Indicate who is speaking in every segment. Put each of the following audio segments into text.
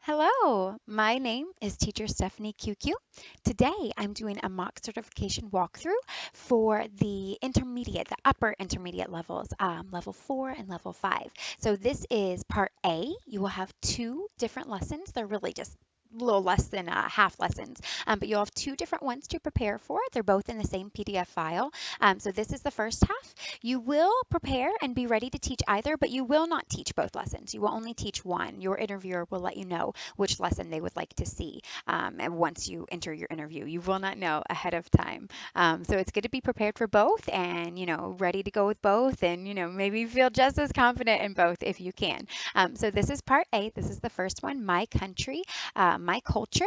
Speaker 1: Hello, my name is Teacher Stephanie QQ. Today I'm doing a mock certification walkthrough for the intermediate, the upper intermediate levels, level 4 and level 5. So this is part A. You will have two different lessons. They're really just a little less than half lessons, but you'll have two different ones to prepare for. They're both in the same PDF file. So this is the first half. You will prepare and be ready to teach either, but you will not teach both lessons. You will only teach one. Your interviewer will let you know which lesson they would like to see. And once you enter your interview, you will not know ahead of time. So it's good to be prepared for both and, ready to go with both and, maybe feel just as confident in both if you can. So this is part A. This is the first one, my country, my culture.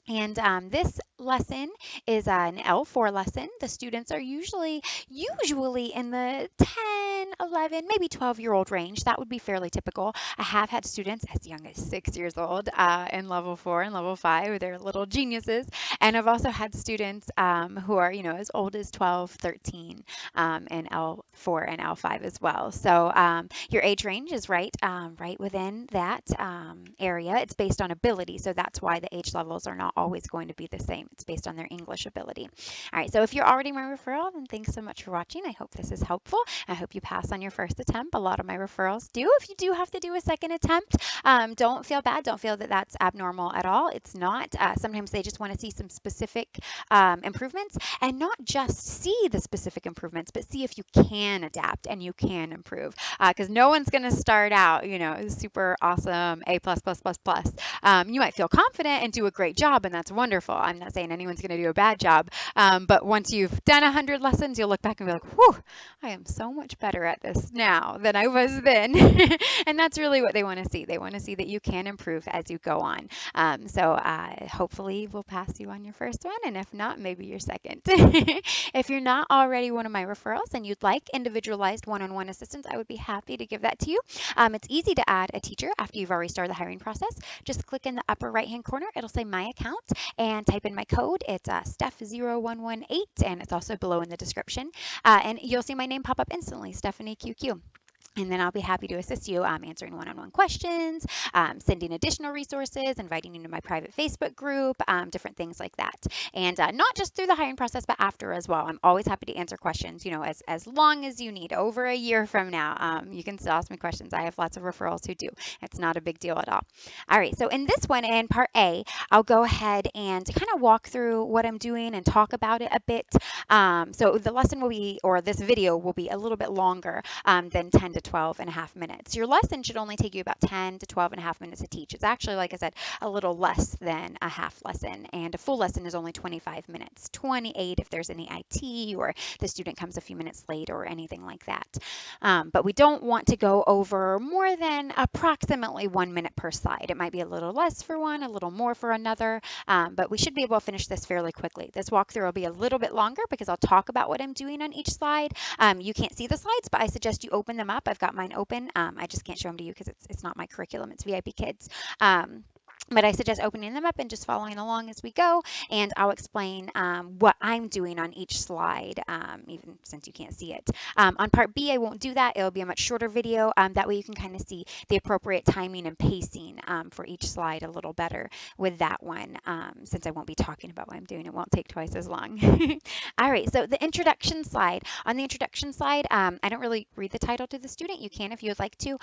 Speaker 1: And this lesson is an L4 lesson. The students are usually in the 10, 11, maybe 12-year-old range. That would be fairly typical. I have had students as young as 6 years old in level 4 and level 5. They're little geniuses. And I've also had students who are, as old as 12, 13 in L4 and L5 as well. So your age range is right within that area. It's based on ability. So that's why the age levels are not always going to be the same. It's based on their English ability. All right, so if you're already my referral, then thanks so much for watching. I hope this is helpful. I hope you pass on your first attempt. A lot of my referrals do. If you do have to do a second attempt, don't feel bad. Don't feel that that's abnormal at all. It's not. Sometimes they just want to see some specific improvements and not just see the specific improvements, but see if you can adapt and you can improve. Because no one's going to start out, super awesome, A++++. You might feel confident and do a great job, and that's wonderful. I'm not saying anyone's going to do a bad job, but once you've done 100 lessons, you'll look back and be like, whew, I am so much better at this now than I was then. And that's really what they want to see. They want to see that you can improve as you go on. So hopefully we'll pass you on your first one, and if not, maybe your second. If you're not already one of my referrals and you'd like individualized one-on-one assistance, I would be happy to give that to you. It's easy to add a teacher after you've already started the hiring process. Just click in the upper right-hand corner. It'll say My Account and type in my code. It's Steph0118, and it's also below in the description. And you'll see my name pop up instantly, Stephanie QQ. And then I'll be happy to assist you answering one-on-one questions, sending additional resources, inviting you to my private Facebook group, different things like that. And not just through the hiring process, but after as well. I'm always happy to answer questions, as long as you need. Over a year from now, you can still ask me questions. I have lots of referrals who do. It's not a big deal at all. All right, so in this one, in part A, I'll go ahead and kind of walk through what I'm doing and talk about it a bit. So the lesson will be, or this video will be a little bit longer than 10 to 12 and a half minutes. Your lesson should only take you about 10 to 12 and a half minutes to teach. It's actually, like I said, a little less than a half lesson, and a full lesson is only 25 minutes, 28 if there's any IT or the student comes a few minutes late or anything like that. But we don't want to go over more than approximately 1 minute per slide. It might be a little less for one, a little more for another, but we should be able to finish this fairly quickly. This walkthrough will be a little bit longer because I'll talk about what I'm doing on each slide. You can't see the slides, but I suggest you open them up. I've got mine open. I just can't show them to you because it's not my curriculum. It's VIPKids. But I suggest opening them up and just following along as we go, and I'll explain what I'm doing on each slide, even since you can't see it. On part B, I won't do that. It'll be a much shorter video. That way you can kind of see the appropriate timing and pacing for each slide a little better with that one. Since I won't be talking about what I'm doing, it won't take twice as long. All right, so the introduction slide. On the introduction slide, I don't really read the title to the student. You can if you would like to.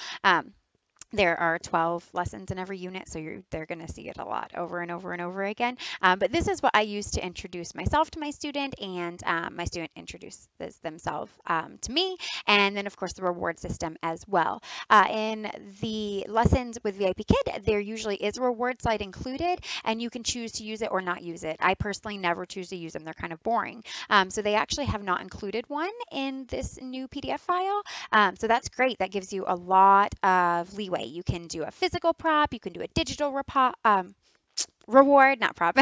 Speaker 1: There are 12 lessons in every unit, so they're going to see it a lot over and over and over again. But this is what I use to introduce myself to my student, and my student introduces themselves to me, and then, of course, the reward system as well. In the lessons with VIPKid, there usually is a reward slide included, and you can choose to use it or not use it. I personally never choose to use them. They're kind of boring. So they actually have not included one in this new PDF file. So that's great. That gives you a lot of leeway. You can do a physical prop, you can do a digital reward, not prop,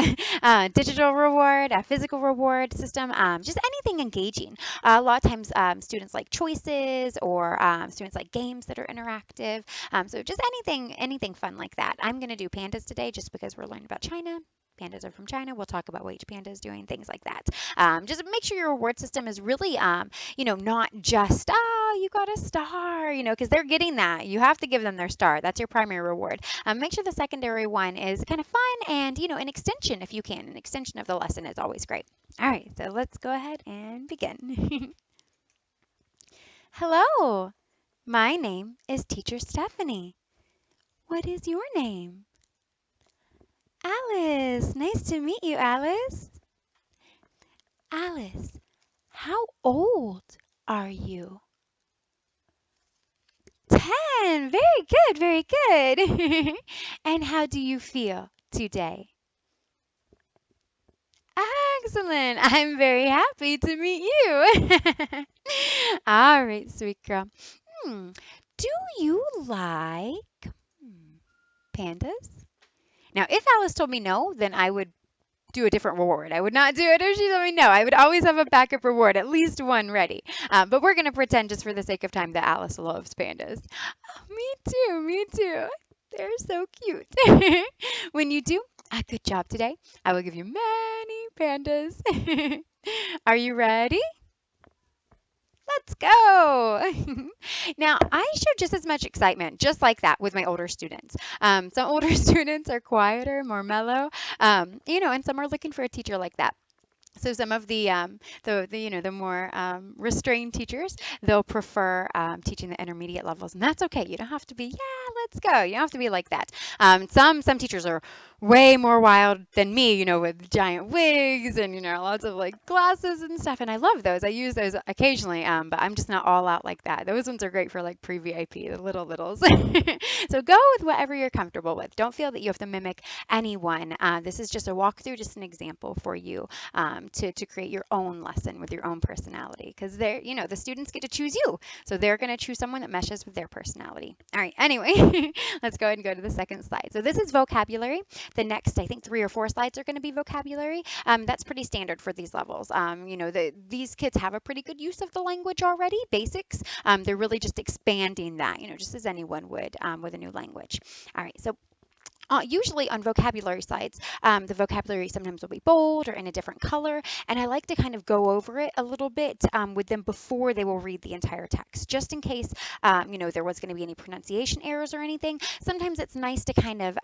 Speaker 1: digital reward, a physical reward system, just anything engaging. A lot of times students like choices, or students like games that are interactive. So just anything fun like that. I'm going to do pandas today just because we're learning about China. Pandas are from China. We'll talk about what each panda is doing, things like that. Just make sure your reward system is really, not just, oh, you got a star, because they're getting that. You have to give them their star. That's your primary reward. Make sure the secondary one is kind of fun and, an extension if you can. An extension of the lesson is always great. All right, so let's go ahead and begin. Hello, my name is Teacher Stephanie. What is your name? Alice. Nice to meet you, Alice. Alice, how old are you? 10. Very good, very good. And how do you feel today? Excellent. I'm very happy to meet you. All right, sweet girl. Do you like pandas? Now, if Alice told me no, then I would do a different reward. I would not do it if she told me no. I would always have a backup reward, at least one ready. But we're going to pretend just for the sake of time that Alice loves pandas. Oh, me too, me too. They're so cute. When you do a good job today, I will give you many pandas. Are you ready? Let's go. Now, I show just as much excitement, just like that, with my older students. Some older students are quieter, more mellow, and some are looking for a teacher like that. So some of the more restrained teachers, they'll prefer teaching the intermediate levels, and that's okay. You don't have to be, yeah, let's go. You don't have to be like that. Some teachers are way more wild than me, with giant wigs and lots of like glasses and stuff, and I love those. I use those occasionally, but I'm just not all out like that. Those ones are great for like pre-VIP, the littles. So go with whatever you're comfortable with. Don't feel that you have to mimic anyone. This is just a walkthrough, just an example for you. To create your own lesson with your own personality, because the students get to choose you, so they're going to choose someone that meshes with their personality. All right, anyway, let's go ahead and go to the second slide. So this is vocabulary. The next, I think, 3 or 4 slides are going to be vocabulary. That's pretty standard for these levels. These kids have a pretty good use of the language already, basics. They're really just expanding that, just as anyone would with a new language. All right, so usually on vocabulary sites, the vocabulary sometimes will be bold or in a different color, and I like to kind of go over it a little bit with them before they will read the entire text, just in case there was going to be any pronunciation errors or anything. Sometimes it's nice to kind of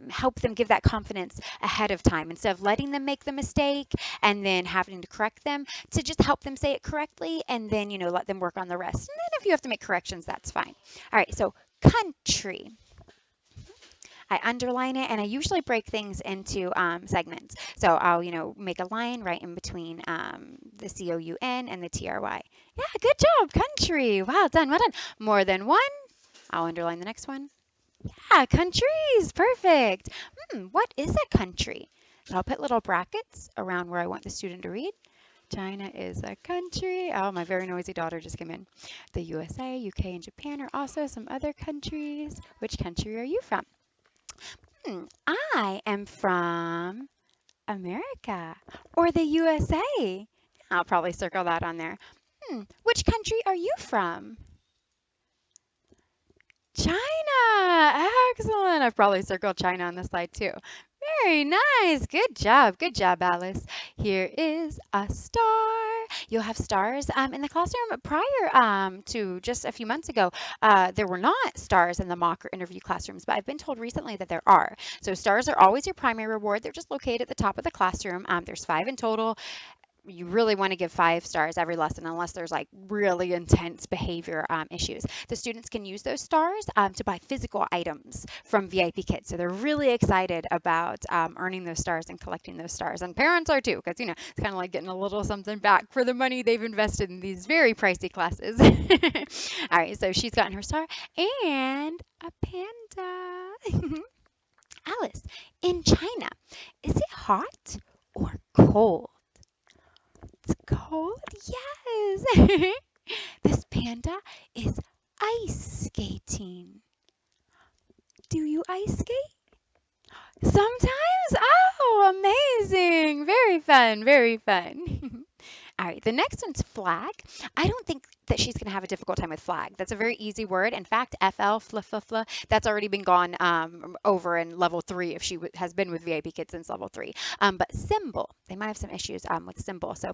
Speaker 1: help them give that confidence ahead of time, instead of letting them make the mistake and then having to correct them, to just help them say it correctly and then let them work on the rest. And then if you have to make corrections, that's fine. All right, so country. I underline it, and I usually break things into segments. So I'll, make a line right in between the COUN and the TRY. Yeah, good job, country. Well done, well done. More than one. I'll underline the next one. Yeah, countries. Perfect. What is a country? So I'll put little brackets around where I want the student to read. China is a country. Oh, my very noisy daughter just came in. The USA, UK, and Japan are also some other countries. Which country are you from? I am from America or the USA. I'll probably circle that on there. Which country are you from? China. Excellent. I've probably circled China on the slide too. Very nice. Good job. Good job, Alice. Here is a star. You'll have stars in the classroom. Prior to just a few months ago, there were not stars in the mock or interview classrooms, but I've been told recently that there are. So stars are always your primary reward. They're just located at the top of the classroom. There's 5 in total. You really want to give 5 stars every lesson unless there's like really intense behavior issues. The students can use those stars to buy physical items from VIPKid. So they're really excited about earning those stars and collecting those stars. And parents are too, because it's kind of like getting a little something back for the money they've invested in these very pricey classes. All right, so she's gotten her star and a panda. Alice, in China, is it hot or cold? It's cold? Yes. This panda is ice skating. Do you ice skate? Sometimes? Oh, amazing. Very fun, very fun. All right, the next one's flag. I don't think that she's going to have a difficult time with flag. That's a very easy word. In fact, FL, that's already been gone over in level 3 if she has been with VIPKid since level 3. But symbol, they might have some issues with symbol. So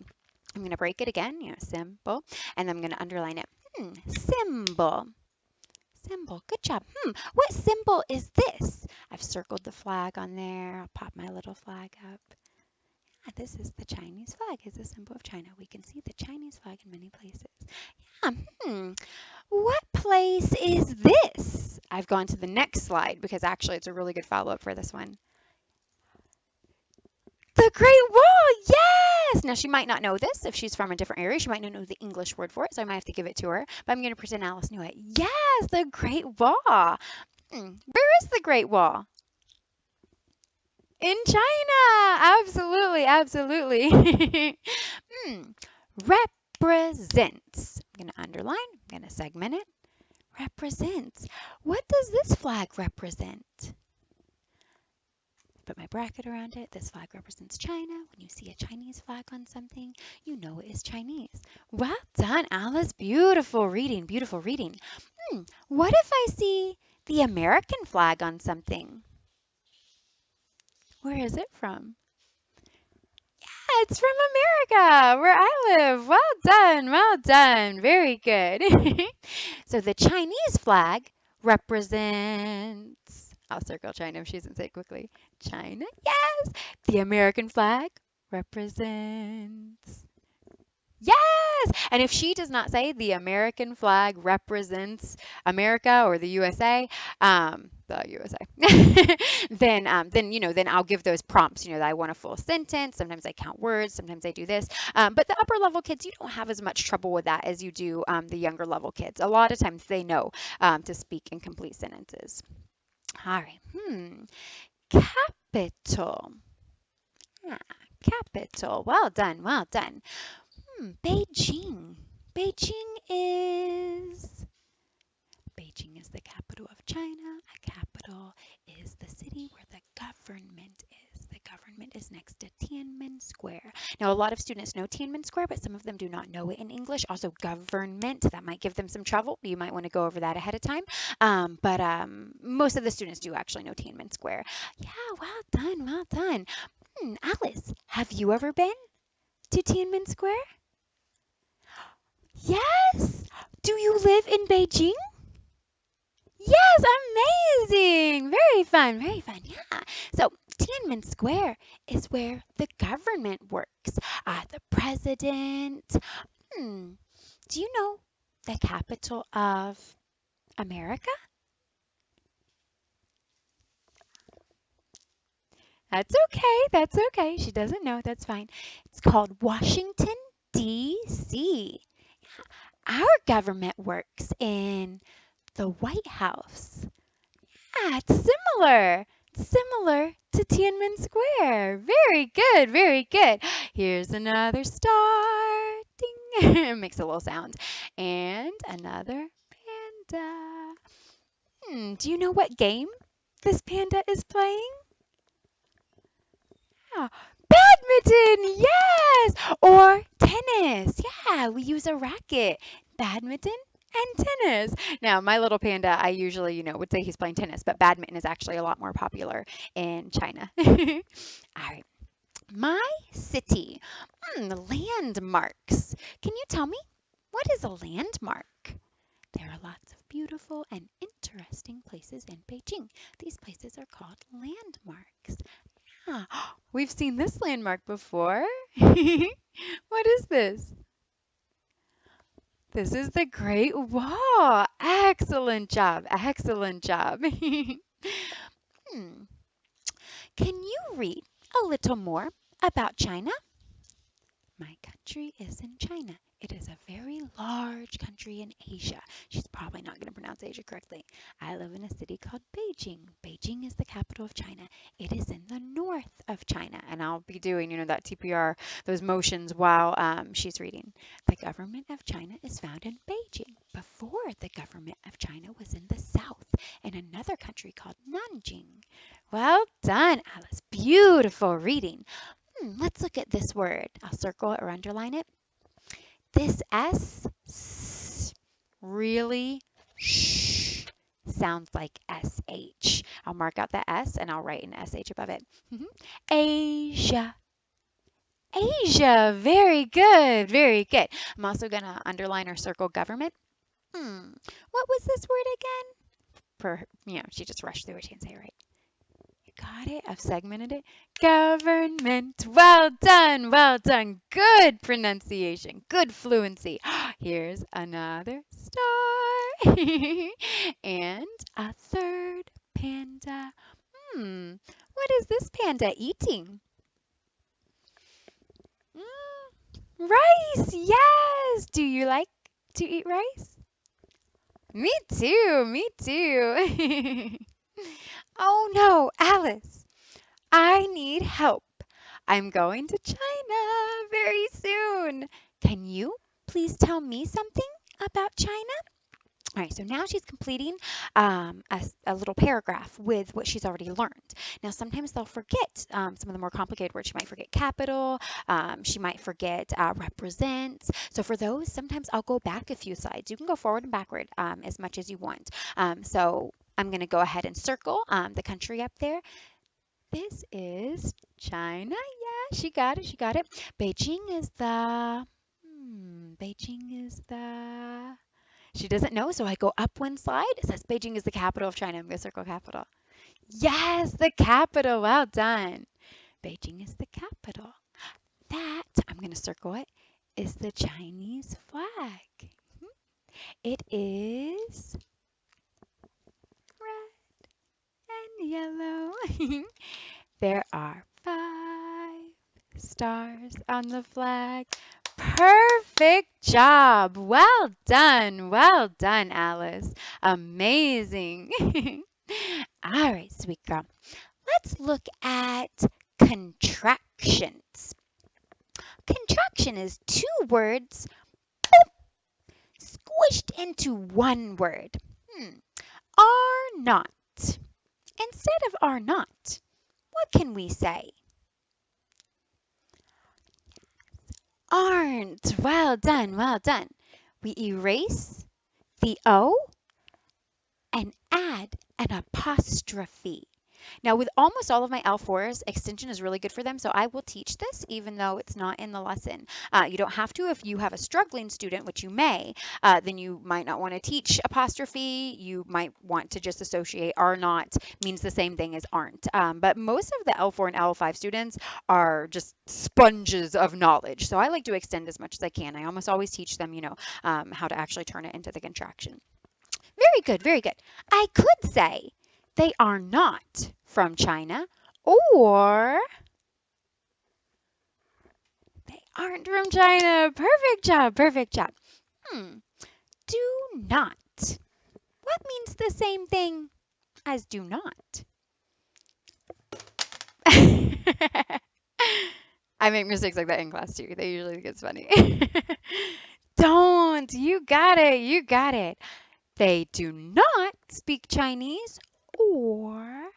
Speaker 1: I'm going to break it again, symbol, and I'm going to underline it. Symbol. Symbol. Good job. What symbol is this? I've circled the flag on there. I'll pop my little flag up. This is the Chinese flag. It's a symbol of China. We can see the Chinese flag in many places. Yeah. What place is this? I've gone to the next slide because actually it's a really good follow-up for this one. The Great Wall, yes! Now, she might not know this. If she's from a different area, she might not know the English word for it, so I might have to give it to her. But I'm going to pretend Alice knew it. Yes, the Great Wall. Where is the Great Wall? In China. Absolutely, absolutely. Represents. I'm going to underline. I'm going to segment it. Represents. What does this flag represent? Put my bracket around it. This flag represents China. When you see a Chinese flag on something, you know it is Chinese. Well done, Alice. Beautiful reading, beautiful reading. What if I see the American flag on something? Where is it from? Yeah, it's from America, where I live. Well done, well done. Very good. So the Chinese flag represents, I'll circle China if she doesn't say it quickly. China, yes. The American flag represents, yes. And if she does not say the American flag represents America or the USA, then I'll give those prompts, that I want a full sentence. Sometimes I count words, sometimes I do this. But the upper level kids, you don't have as much trouble with that as you do the younger level kids. A lot of times they know to speak in complete sentences. All right. Capital. Capital. Well done, well done. Beijing. Beijing is the capital of China. A capital is the city where the government is. The government is next to Tiananmen Square. Now, a lot of students know Tiananmen Square, but some of them do not know it in English. Also, government, that might give them some trouble. You might want to go over that ahead of time. But most of the students do actually know Tiananmen Square. Yeah, well done, well done. Alice, have you ever been to Tiananmen Square? Yes. Do you live in Beijing? Yes, amazing. Very fun, very fun. Yeah. So Tiananmen Square is where the government works. The president. Do you know the capital of America? That's okay. That's okay. She doesn't know. That's fine. It's called Washington, D.C. Our government works in the White House. Yeah, it's similar to Tiananmen Square. Very good, very good. Here's another star. Ding. It makes a little sound. And another panda. Do you know what game this panda is playing? Yeah. Badminton, yes! Or tennis. Yeah, we use a racket. Badminton and tennis. Now, my little panda, I usually, would say he's playing tennis, but badminton is actually a lot more popular in China. All right. My city. Landmarks. Can you tell me, what is a landmark? There are lots of beautiful and interesting places in Beijing. These places are called landmarks. Yeah. We've seen this landmark before. What is this? This is the Great Wall. Excellent job. Excellent job. Can you read a little more about China? My country is in China. It is a very large country in Asia. She's probably not going to pronounce Asia correctly. I live in a city called Beijing. Beijing is the capital of China. It is in the north of China. And I'll be doing, that TPR, those motions while she's reading. The government of China is found in Beijing. Before, the government of China was in the south in another country called Nanjing. Well done, Alice. Beautiful reading. Let's look at this word. I'll circle it or underline it. This S, Really? Shh. Sounds like SH. I'll mark out the S and I'll write an SH above it. Asia. Asia. Very good. Very good. I'm also going to underline or circle government. What was this word again? She just rushed through it. She didn't say it right. You got it? I've segmented it. Government. Well done. Well done. Good pronunciation. Good fluency. Here's another star. And a third panda. What is this panda eating? Rice. Yes. Do you like to eat rice? Me too. Me too. Oh no, Alice. I need help. I'm going to China very soon. Can you please tell me something about China? All right, so now she's completing a little paragraph with what she's already learned. Now, sometimes they'll forget some of the more complicated words. She might forget capital. She might forget represents. So for those, sometimes I'll go back a few slides. You can go forward and backward as much as you want. So I'm going to go ahead and circle the country up there. This is China. Yeah, she got it. She got it. Beijing is the. Beijing is the. She doesn't know, so I go up one slide. It says Beijing is the capital of China. I'm going to circle capital. Yes, the capital. Well done. Beijing is the capital. That, I'm going to circle it, is the Chinese flag. It is red and yellow. There are 5 stars on the flag. Perfect job. Well done. Well done, Alice. Amazing. All right, sweet girl. Let's look at contractions. Contraction is 2 words squished into 1 word. Are not. Instead of are not, what can we say? Aren't. Well done, well done. We erase the O and add an apostrophe. Now, with almost all of my L4s, extension is really good for them, so I will teach this even though it's not in the lesson. You don't have to if you have a struggling student, which you may, then you might not want to teach apostrophe. You might want to just associate are not means the same thing as aren't. But most of the L4 and L5 students are just sponges of knowledge, so I like to extend as much as I can. I almost always teach them, how to actually turn it into the contraction. Very good, very good. I could say they are not from China, or they aren't from China. Perfect job, perfect job. Do not. What means the same thing as do not? I make mistakes like that in class too. They usually think it's funny. Don't. You got it. You got it. They do not speak Chinese, or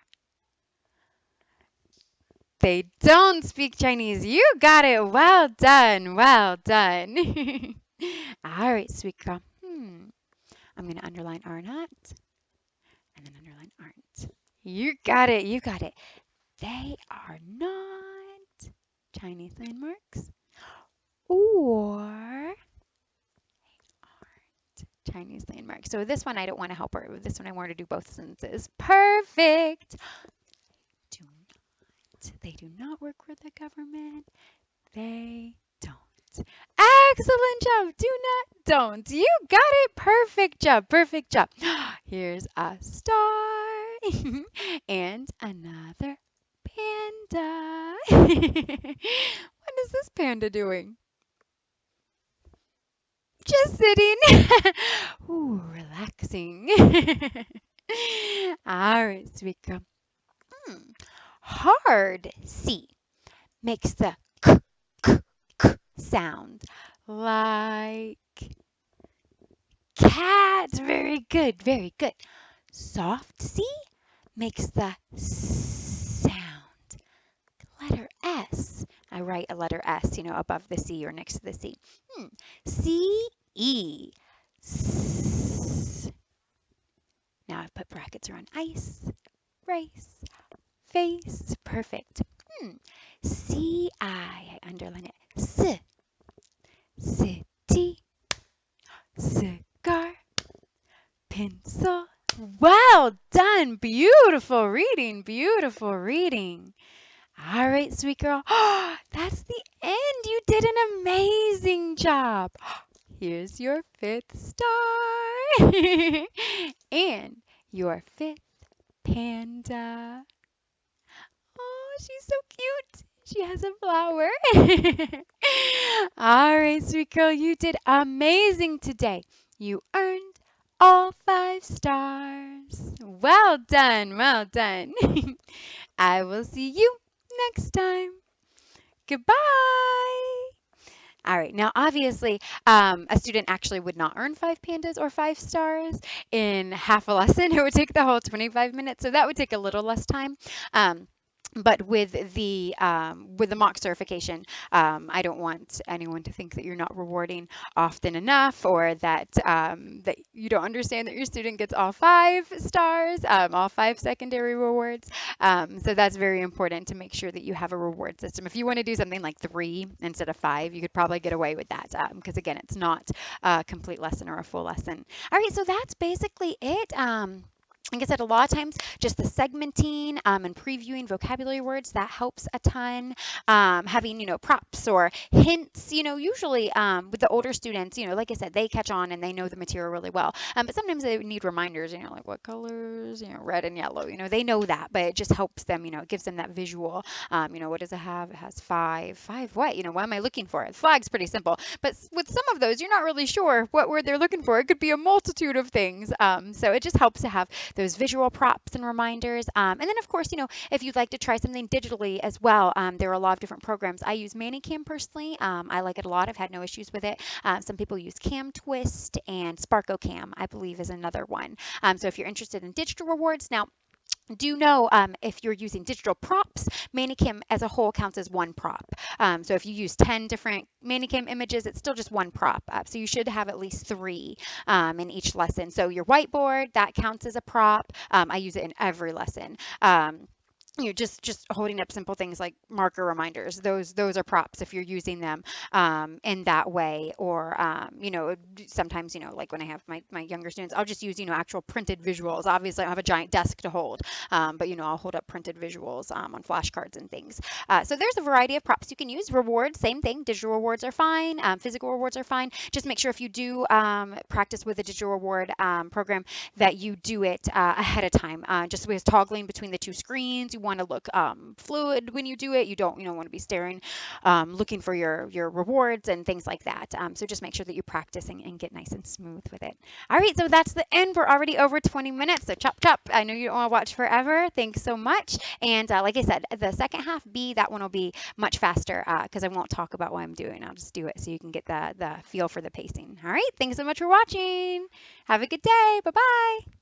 Speaker 1: they don't speak Chinese. You got it. Well done. Well done. All right, sweet girl. I'm going to underline are not and then underline aren't. You got it. You got it. They are not Chinese landmarks, or Chinese landmark. So this one I don't want to help her. With this one I want her to do both sentences. Perfect. Do not. They do not work for the government. They don't. Excellent job. Do not, don't. You got it. Perfect job. Perfect job. Here's a star and another panda. What is this panda doing? Just sitting. Ooh, relaxing. All right, sweet girl. Hard C makes the k sound like cat. Very good, very good. Soft C makes the sound. Letter S. I write a letter S, above the C or next to the C. C-E. Now I've put brackets around ice, rice, face. Perfect. C-I underline it. City, cigar, pencil. Well done. Beautiful reading. Beautiful reading. All right, sweet girl. That's the end. You did an amazing job. Here's your 5th star. And your 5th panda. Oh, she's so cute. She has a flower. All right, sweet girl, you did amazing today. You earned all 5 stars. Well done, well done. I will see you next time. Goodbye. All right, now obviously, a student actually would not earn 5 pandas or 5 stars in half a lesson. It would take the whole 25 minutes, so that would take a little less time. But with the mock certification, I don't want anyone to think that you're not rewarding often enough, or that you don't understand that your student gets all 5 stars, all 5 secondary rewards. So that's very important to make sure that you have a reward system. If you want to do something like 3 instead of 5, you could probably get away with that, because again, it's not a complete lesson or a full lesson. All right, so that's basically it. Like I said, a lot of times just the segmenting and previewing vocabulary words, that helps a ton. Having, props or hints, usually with the older students, like I said, they catch on and they know the material really well. But sometimes they need reminders, like what colors, red and yellow, they know that, but it just helps them, it gives them that visual. What does it have? It has 5. 5 what? What am I looking for? The flag's pretty simple. But with some of those, you're not really sure what word they're looking for. It could be a multitude of things. So it just helps to have those visual props and reminders. And then, of course, if you'd like to try something digitally as well, there are a lot of different programs. I use ManyCam personally. I like it a lot. I've had no issues with it. Some people use Cam Twist, and SparkoCam, I believe, is another one. So if you're interested in digital rewards, now, do know if you're using digital props, ManyCam as a whole counts as one prop. So if you use 10 different ManyCam images, it's still just one prop. So you should have at least 3 in each lesson. So your whiteboard, that counts as a prop. I use it in every lesson. Just holding up simple things like marker reminders. Those are props if you're using them in that way. Or sometimes like when I have my younger students, I'll just use actual printed visuals. Obviously, I don't have a giant desk to hold, but I'll hold up printed visuals on flashcards and things. So there's a variety of props you can use. Rewards, same thing. Digital rewards are fine. Physical rewards are fine. Just make sure if you do practice with a digital reward program that you do it ahead of time. Just with toggling between the 2 screens, you want to look fluid when you do it. You don't want to be staring, looking for your rewards and things like that. So just make sure that you practice and get nice and smooth with it. All right, so that's the end. We're already over 20 minutes, so chop chop. I know you don't want to watch forever. Thanks so much. And like I said, the second half B, that one will be much faster because I won't talk about what I'm doing. I'll just do it so you can get the feel for the pacing. All right, thanks so much for watching. Have a good day. Bye-bye.